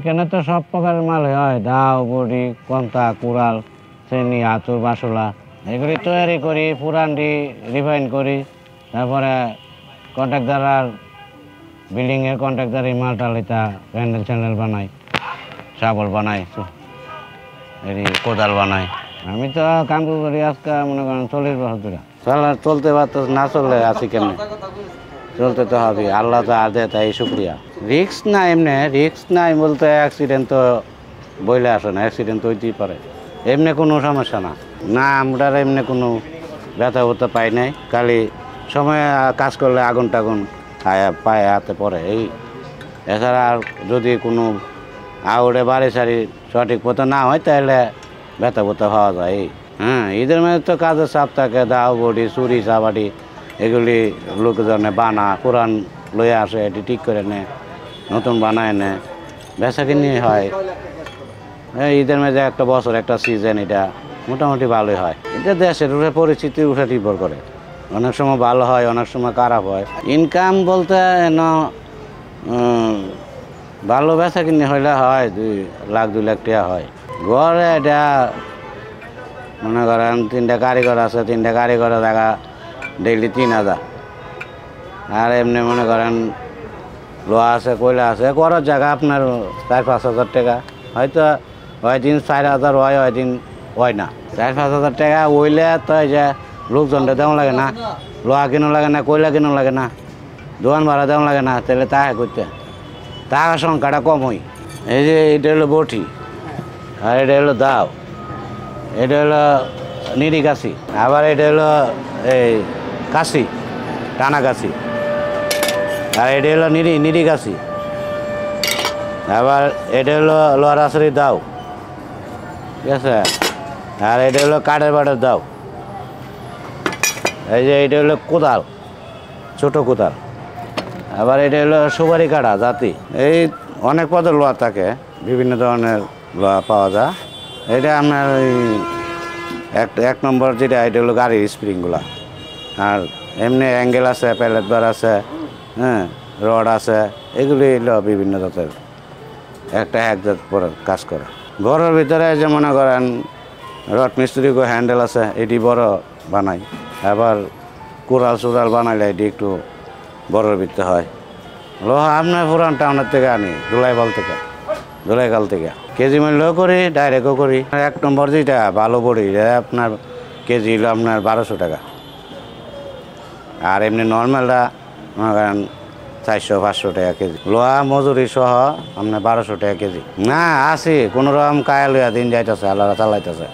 এখানে তো সব প্রকারের মাল হয়, দাও, বড়ি, কন্তা, কুড়াল, চেনি, আতুর, বাসলা এগুলি তৈরি করি, পুরানটি রিফাইন করি, তারপরে কন্ট্রাক্টর আর বিল্ডিংয়ের কন্ট্রাক্টর এই মালটা লইতা প্যান্ডেল চ্যান্ডেল বানাই, শাবল বানাই, কোদাল বানাই। আমি তো কাম করি আজকে মনে করেন 40 বছর ধরে। চলতে পারতো না, চললে আছি কেমনে, চলতে তো হবে, আল্লাহ তো আদে, তাই শুক্রিয়া। রিক্স নাই, এমনি রিক্স নাই বলতে অ্যাক্সিডেন্ট তো বইলে আসে না, অ্যাক্সিডেন্ট তো হইতেই পারে, এমনি কোনো সমস্যা না। না আমরা এমনি কোনো ব্যথা ব্যথা পাই নাই, খালি সময় কাজ করলে আগুন টাগুন পায়ে হাতে পড়ে এই। এছাড়া আর যদি কোনো আউড়ে বাড়ি সারি সঠিক মতো না হয় তাহলে ব্যথা ব্যথা হওয়া যায় এই। হ্যাঁ, ঈদের মধ্যে তো কাজের চাপ থাকে, দাও, বডি, চুরি, চাবাটি এগুলি লোকজনে বানা পুরান লইয়া আসে, এটি ঠিক করে নেয়, নতুন বানায় নেয়, বেচা কিনি হয়। ঈদের মধ্যে একটা বছর একটা সিজন, এটা মোটামুটি ভালোই হয়। এটা দেশের উপরে পরিস্থিতির উপরে নির্ভর করে, অনেক সময় ভালো হয়, অনেক সময় খারাপ হয়। ইনকাম বলতে ভালো বেচা কিনি হইলে হয় 2 লাখ টাকা হয় গড়ে। এটা মনে করেন 3টা কারিগর আছে, 3টা কারিগরের জায়গা ডেইলি 3000। আর এমনি মনে করেন লোহা আছে, কয়লা আছে, করার জায়গা আপনার 4-5 হাজার টাকা, হয়তো হয় দিন 4,000 হয়, হয় দিন হয় না। 4-5 হাজার টাকা হইলে তো এই যে লোকজনটা দেওয়া লাগে না, লোহা কিনো লাগে না, কয়লা কিনো লাগে না, দোকান ভাড়া দেওয়া লাগে না, তাহলে তাহে করতে টাকা সংখ্যাটা কম হয়। এই যে এটা হলো বটি, আর এটা হলো দাও, এটা হলো নিরি কাশি, আবার এটা হলো এই কাশি, টানা কাশি, আর এটা হলো নিরি কাশি, আবার এটা হলো লড়াছড়ি দাও, ঠিক আছে। আর এটা হলো কাঠের বাটের দাও। এই যে এটা হলো কোদাল, ছোট কোদাল। আবার এটা হলো সুপারি কাটা জাতি। এই অনেক পদের লোহা থাকে, বিভিন্ন ধরনের লোহা পাওয়া যায়। এটা আপনার ওই এক নম্বর যেটা, এটা হলো গাড়ির স্প্রিংগুলা। আর এমনি অ্যাঙ্গেল আছে, প্যালেট বার আছে, হ্যাঁ, রড আছে, এগুলি হলো বিভিন্ন জাতের, একটা এক জাত পরে কাজ করে। ঘরের ভিতরে যে মনে করেন রড মিস্ত্রি হ্যান্ডেল আছে, এটি বড় বানাই। আবার কুড়াল চুড়াল বানাইলে এটি একটু বড়োর ভিতরে হয়। লোহা আপনার পুরান টাউনের থেকে আনি, ধুলাইকাল থেকে কেজি মূল্যও করি, ডাইরেক্টও করি। 1 নম্বর যেটা ভালো বড়ি, আপনার কেজি হলো আপনার 1200 টাকা। আর এমনি নর্মালটা মনে করেন 400-500 টাকা কেজি। লোহা মজুরি সহ আপনার 1200 টাকা কেজি। না আছি, কোনো রকম কায়া লইয়া দিন যাইতেছে, আল্লাহ চালাইতেছে।